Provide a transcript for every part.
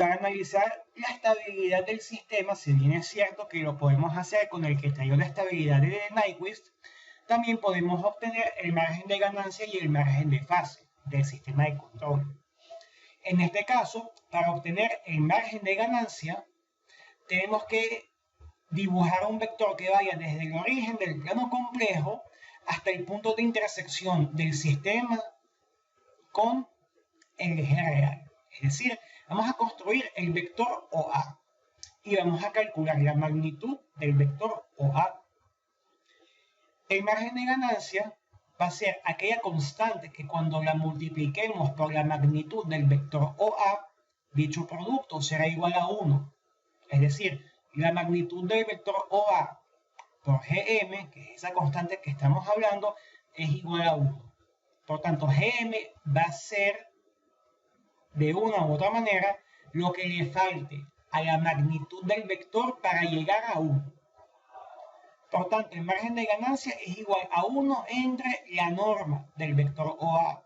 Para analizar la estabilidad del sistema, si bien es cierto que lo podemos hacer con el criterio de estabilidad de Nyquist, también podemos obtener el margen de ganancia y el margen de fase del sistema de control. En este caso, para obtener el margen de ganancia, tenemos que dibujar un vector que vaya desde el origen del plano complejo hasta el punto de intersección del sistema con el eje real. Es decir, vamos a construir el vector OA y vamos a calcular la magnitud del vector OA. El margen de ganancia va a ser aquella constante que cuando la multipliquemos por la magnitud del vector OA, dicho producto será igual a 1. Es decir, la magnitud del vector OA por GM, que es esa constante que estamos hablando, es igual a 1. Por tanto, GM va a ser de una u otra manera lo que le falte a la magnitud del vector para llegar a 1. Por tanto, el margen de ganancia es igual a 1 entre la norma del vector OA,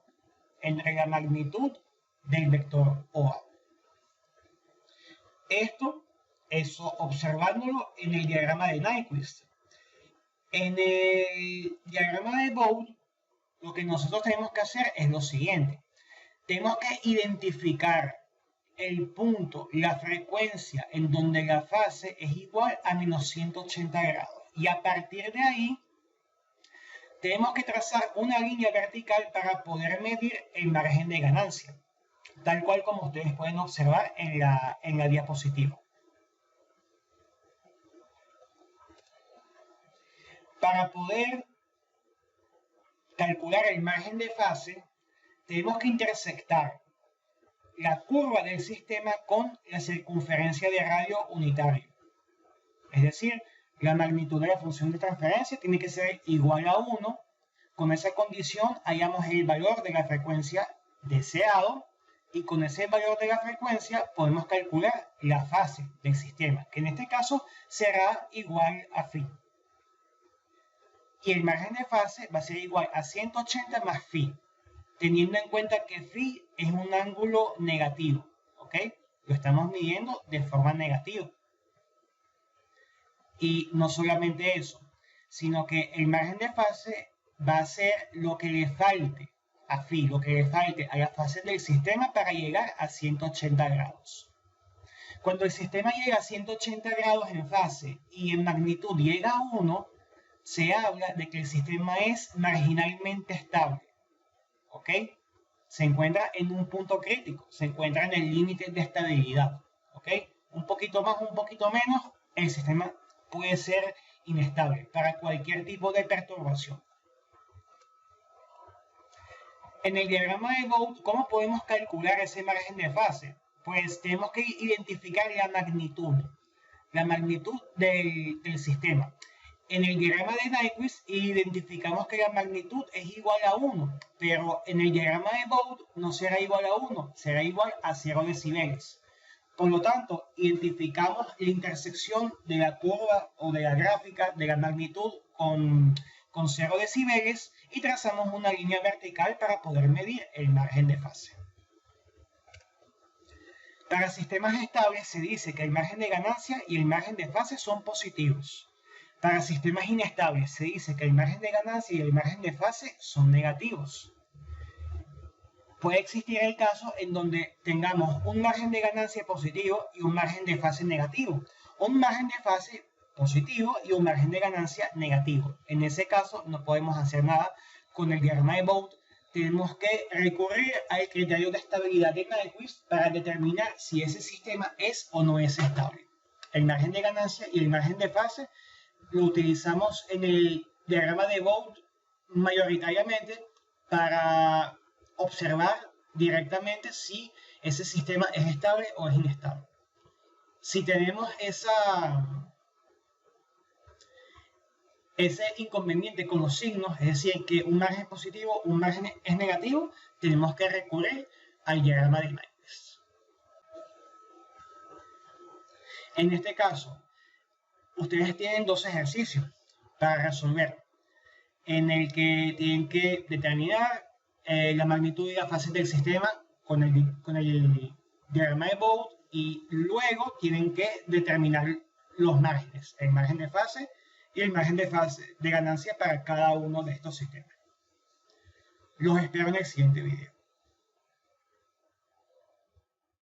entre la magnitud del vector OA. Esto es observándolo en el diagrama de Nyquist. En el diagrama de Bode, lo que nosotros tenemos que hacer es lo siguiente. Tenemos que identificar el punto, la frecuencia en donde la fase es igual a menos 180 grados. Y a partir de ahí, tenemos que trazar una línea vertical para poder medir el margen de ganancia, tal cual como ustedes pueden observar en la diapositiva. Para poder calcular el margen de fase, tenemos que intersectar la curva del sistema con la circunferencia de radio unitario. Es decir, la magnitud de la función de transferencia tiene que ser igual a 1. Con esa condición hallamos el valor de la frecuencia deseado y con ese valor de la frecuencia podemos calcular la fase del sistema, que en este caso será igual a phi. Y el margen de fase va a ser igual a 180 más phi, teniendo en cuenta que phi es un ángulo negativo, ¿ok? Lo estamos midiendo de forma negativa. Y no solamente eso, sino que el margen de fase va a ser lo que le falte a phi, lo que le falte a la fase del sistema para llegar a 180 grados. Cuando el sistema llega a 180 grados en fase y en magnitud llega a 1, se habla de que el sistema es marginalmente estable. ¿Ok? Se encuentra en un punto crítico, se encuentra en el límite de estabilidad. ¿Ok? Un poquito más, un poquito menos, el sistema puede ser inestable para cualquier tipo de perturbación. En el diagrama de Bode, ¿cómo podemos calcular ese margen de fase? Pues tenemos que identificar la magnitud del sistema. En el diagrama de Nyquist identificamos que la magnitud es igual a 1, pero en el diagrama de Bode no será igual a 1, será igual a 0 decibeles. Por lo tanto, identificamos la intersección de la curva o de la gráfica de la magnitud con 0 decibeles y trazamos una línea vertical para poder medir el margen de fase. Para sistemas estables se dice que el margen de ganancia y el margen de fase son positivos. Para sistemas inestables se dice que el margen de ganancia y el margen de fase son negativos. Puede existir el caso en donde tengamos un margen de ganancia positivo y un margen de fase negativo, o un margen de fase positivo y un margen de ganancia negativo. En ese caso no podemos hacer nada con el diagrama de Bode. Tenemos que recurrir al criterio de estabilidad de Nyquist para determinar si ese sistema es o no es estable. El margen de ganancia y el margen de fase lo utilizamos en el diagrama de Bode mayoritariamente para observar directamente si ese sistema es estable o es inestable. Si tenemos ese inconveniente con los signos, es decir, que un margen es positivo, un margen es negativo, tenemos que recurrir al diagrama de Nyquist. En este caso, ustedes tienen dos ejercicios para resolver, en el que tienen que determinar la magnitud y la fase del sistema con el diagrama de Bode y luego tienen que determinar los márgenes, el margen de fase y el margen de ganancia para cada uno de estos sistemas. Los espero en el siguiente video.